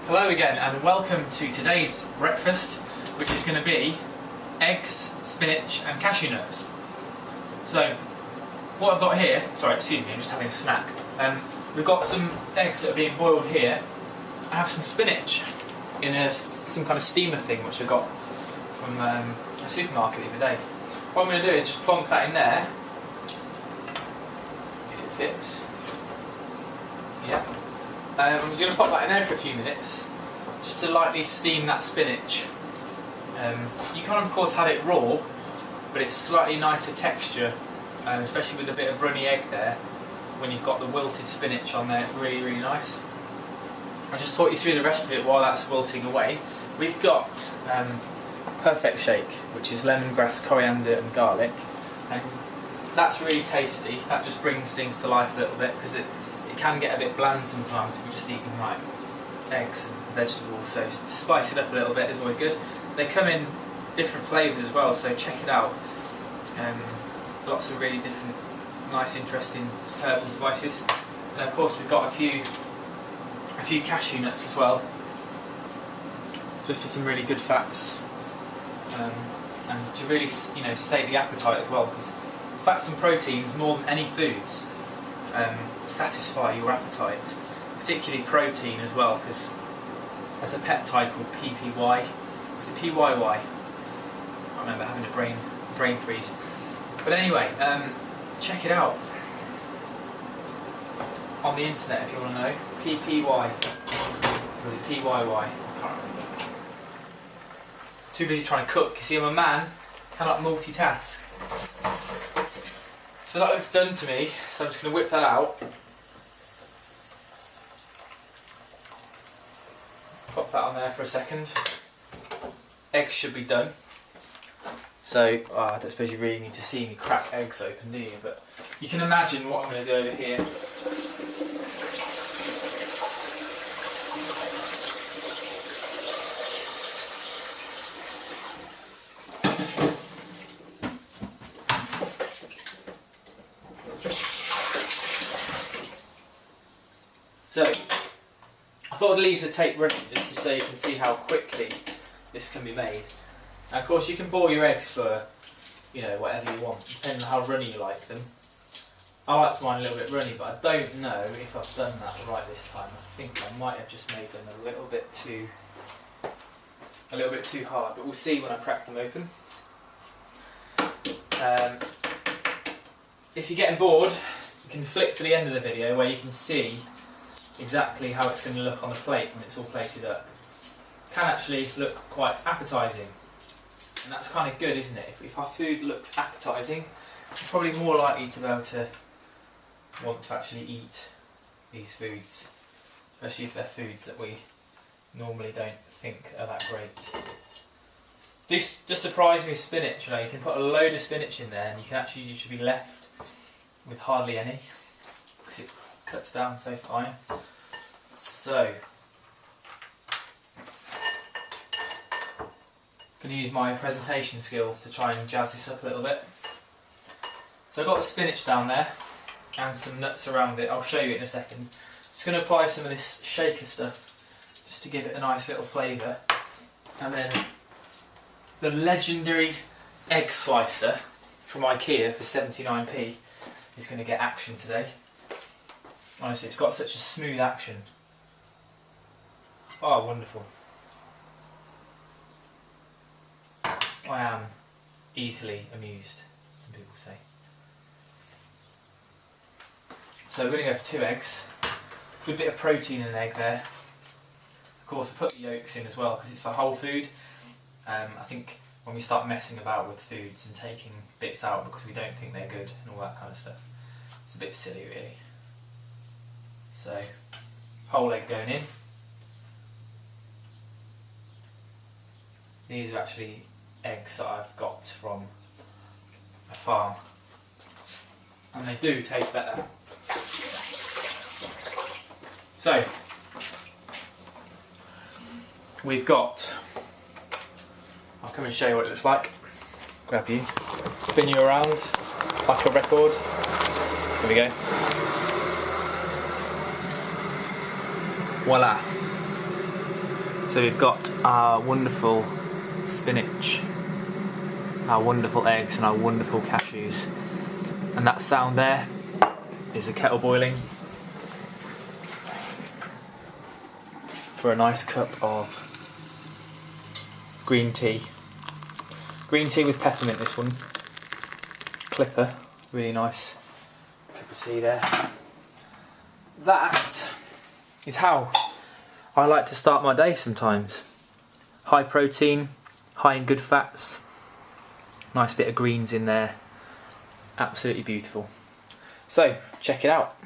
Hello again and welcome to today's breakfast, which is going to be eggs, spinach and cashew nuts. So what I've got here, sorry excuse me, I'm just having a snack. We've got some eggs that are being boiled here. I have some spinach in some kind of steamer thing which I got from a supermarket the other day. What I'm going to do is just plonk that in there, if it fits. Yeah. I'm just going to pop that in there for a few minutes, just to lightly steam that spinach. You can of course have it raw, but it's slightly nicer texture, especially with a bit of runny egg there. When you've got the wilted spinach on there, it's really, really nice. I'll just talk you through the rest of it while that's wilting away. We've got perfect shake, which is lemongrass, coriander and garlic. And that's really tasty. That just brings things to life a little bit, because it can get a bit bland sometimes if you're just eating like eggs and vegetables, so to spice it up a little bit is always good. They come in different flavours as well, so check it out. Lots of really different, nice, interesting herbs and spices. And of course we've got a few cashew nuts as well, just for some really good fats, and to really, you know, sate the appetite as well, because fats and proteins, more than any foods, satisfy your appetite, particularly protein as well, because there's a peptide called PPY. Is it PYY? I remember having a brain freeze. But anyway, check it out on the internet if you want to know. PPY. Was it PYY? I can't remember. Too busy trying to cook. You see, I'm a man, cannot multitask. So that looks done to me, so I'm just going to whip that out. Pop that on there for a second. Eggs should be done. So, I don't suppose you really need to see me crack eggs open, do you? But you can imagine what I'm going to do over here. So, I thought I'd leave the tape running just so you can see how quickly this can be made. And of course you can boil your eggs for, you know, whatever you want, depending on how runny you like them. I like mine a little bit runny, but I don't know if I've done that right this time. I think I might have just made them a little bit too hard, but we'll see when I crack them open. If you're getting bored, you can flick to the end of the video where you can see exactly how it's going to look on the plate when it's all plated up. It can actually look quite appetising, and that's kind of good, isn't it? If our food looks appetising, we're probably more likely to be able to want to actually eat these foods, especially if they're foods that we normally don't think are that great. Just surprise me with spinach, you know, you can put a load of spinach in there and you should be left with hardly any, because it cuts down so fine. So, I'm going to use my presentation skills to try and jazz this up a little bit. So I've got the spinach down there and some nuts around it. I'll show you in a second. I'm just going to apply some of this shaker stuff just to give it a nice little flavour. And then the legendary egg slicer from IKEA for 79p is going to get action today. Honestly, it's got such a smooth action. Oh, wonderful. I am easily amused, some people say. So we're going to go for 2 eggs. Good bit of protein in an egg there. Of course, I put the yolks in as well because it's a whole food. I think when we start messing about with foods and taking bits out because we don't think they're good and all that kind of stuff, it's a bit silly really. So, whole egg going in. These are actually eggs that I've got from a farm, and they do taste better. So, we've got, I'll come and show you what it looks like. Grab you, spin you around like a record. Here we go. Voila. So we've got our wonderful spinach, our wonderful eggs and our wonderful cashews. And that sound there is the kettle boiling for a nice cup of green tea. Green tea with peppermint, this one. Clipper, really nice cup of tea there. That is how I like to start my day sometimes. High protein, high in good fats, nice bit of greens in there. Absolutely beautiful. So, check it out.